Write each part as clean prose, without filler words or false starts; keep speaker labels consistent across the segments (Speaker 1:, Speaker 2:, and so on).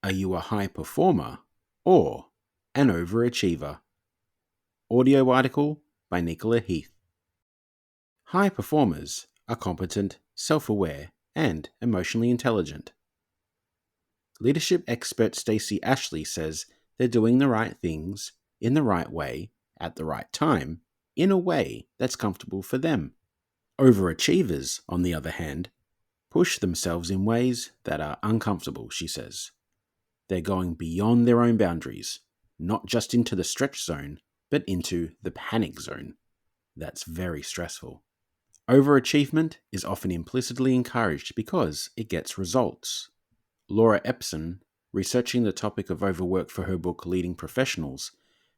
Speaker 1: Are you a high performer or an overachiever? Audio article by Nicola Heath. High performers are competent, self-aware, and emotionally intelligent. Leadership expert Stacey Ashley says they're doing the right things in the right way at the right time in a way that's comfortable for them. Overachievers, on the other hand, push themselves in ways that are uncomfortable, she says. They're going beyond their own boundaries, not just into the stretch zone, but into the panic zone. That's very stressful. Overachievement is often implicitly encouraged because it gets results. Laura Epson, researching the topic of overwork for her book Leading Professionals,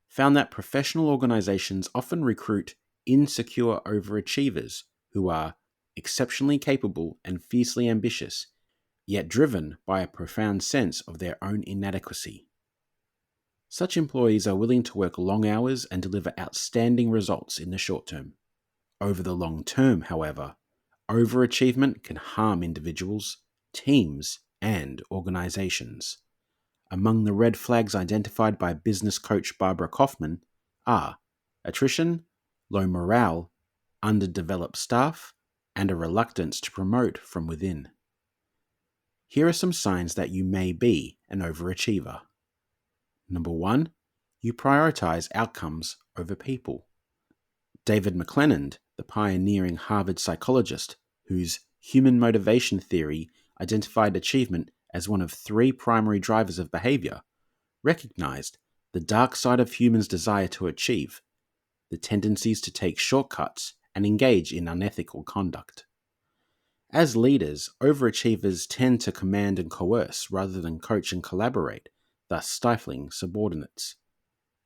Speaker 1: found that professional organizations often recruit insecure overachievers who are exceptionally capable and fiercely ambitious, yet driven by a profound sense of their own inadequacy. Such employees are willing to work long hours and deliver outstanding results in the short term. Over the long term, however, overachievement can harm individuals, teams, and organizations. Among the red flags identified by business coach Barbara Kaufman are attrition, low morale, underdeveloped staff, and a reluctance to promote from within. Here are some signs that you may be an overachiever. Number 1, you prioritize outcomes over people. David McLennan, the pioneering Harvard psychologist whose human motivation theory identified achievement as one of 3 primary drivers of behavior, recognized the dark side of humans' desire to achieve, the tendencies to take shortcuts and engage in unethical conduct. As leaders, overachievers tend to command and coerce rather than coach and collaborate, thus stifling subordinates.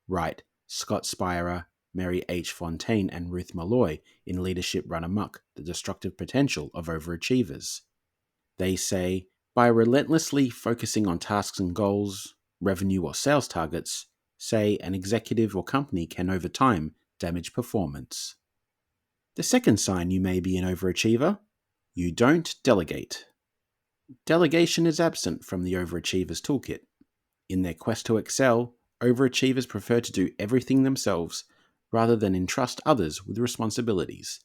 Speaker 1: Write Scott Spira, Mary H. Fontaine, and Ruth Malloy in Leadership Run Amok, The Destructive Potential of Overachievers. They say, by relentlessly focusing on tasks and goals, revenue or sales targets, say an executive or company can over time damage performance. The second sign you may be an overachiever: you don't delegate. Delegation is absent from the overachiever's toolkit. In their quest to excel, overachievers prefer to do everything themselves rather than entrust others with responsibilities.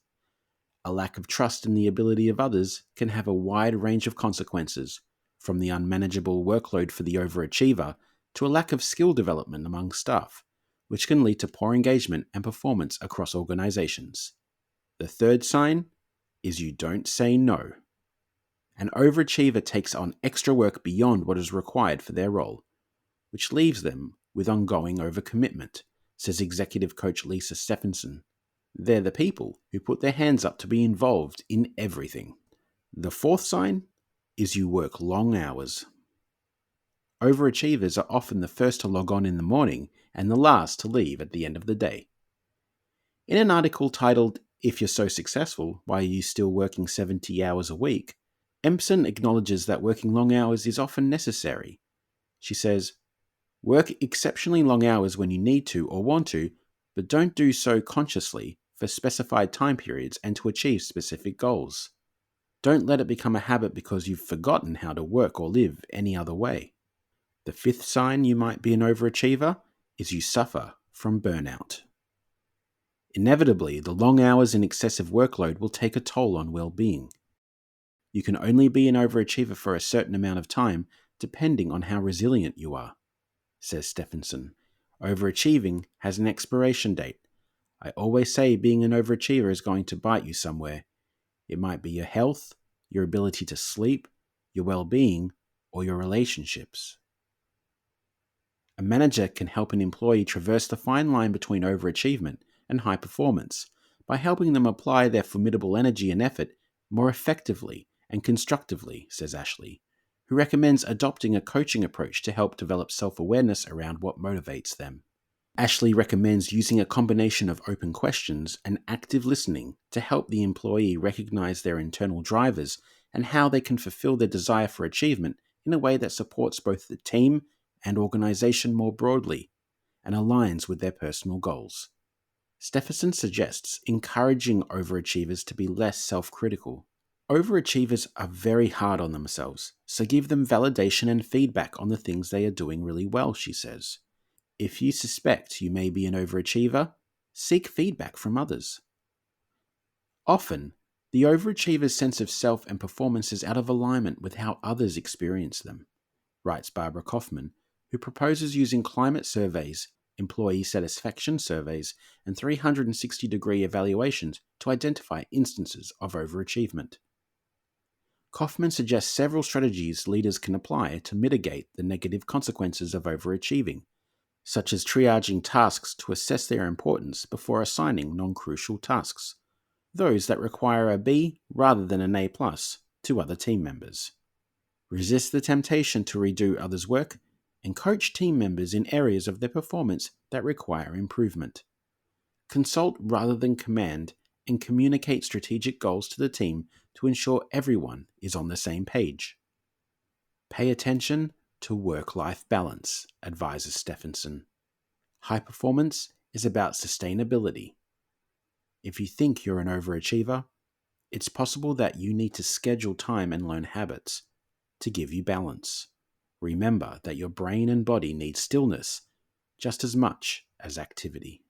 Speaker 1: A lack of trust in the ability of others can have a wide range of consequences, from the unmanageable workload for the overachiever to a lack of skill development among staff, which can lead to poor engagement and performance across organizations. The third sign is you don't say no. An overachiever takes on extra work beyond what is required for their role, which leaves them with ongoing overcommitment, says executive coach Lisa Stephenson. They're the people who put their hands up to be involved in everything. The fourth sign is you work long hours. Overachievers are often the first to log on in the morning and the last to leave at the end of the day. In an article titled, "If You're So Successful, Why Are You Still Working 70 Hours a Week?" Empson acknowledges that working long hours is often necessary. She says, work exceptionally long hours when you need to or want to, but don't do so consciously for specified time periods and to achieve specific goals. Don't let it become a habit because you've forgotten how to work or live any other way. The fifth sign you might be an overachiever is you suffer from burnout. Inevitably, the long hours and excessive workload will take a toll on well-being. You can only be an overachiever for a certain amount of time, depending on how resilient you are, says Stephenson. Overachieving has an expiration date. I always say being an overachiever is going to bite you somewhere. It might be your health, your ability to sleep, your well-being, or your relationships. A manager can help an employee traverse the fine line between overachievement and high performance by helping them apply their formidable energy and effort more effectively and constructively, says Ashley, who recommends adopting a coaching approach to help develop self-awareness around what motivates them. Ashley recommends using a combination of open questions and active listening to help the employee recognize their internal drivers and how they can fulfill their desire for achievement in a way that supports both the team and organization more broadly and aligns with their personal goals. Stephenson suggests encouraging overachievers to be less self-critical. Overachievers are very hard on themselves, so give them validation and feedback on the things they are doing really well, she says. If you suspect you may be an overachiever, seek feedback from others. Often, the overachiever's sense of self and performance is out of alignment with how others experience them, writes Barbara Kaufman, who proposes using climate surveys, employee satisfaction surveys, and 360-degree evaluations to identify instances of overachievement. Kaufman suggests several strategies leaders can apply to mitigate the negative consequences of overachieving, such as triaging tasks to assess their importance before assigning non-crucial tasks, those that require a B rather than an A+, to other team members. Resist the temptation to redo others' work, and coach team members in areas of their performance that require improvement. Consult rather than command, and communicate strategic goals to the team to ensure everyone is on the same page. Pay attention to work-life balance, advises Stephenson. High performance is about sustainability. If you think you're an overachiever, it's possible that you need to schedule time and learn habits to give you balance. Remember that your brain and body need stillness just as much as activity.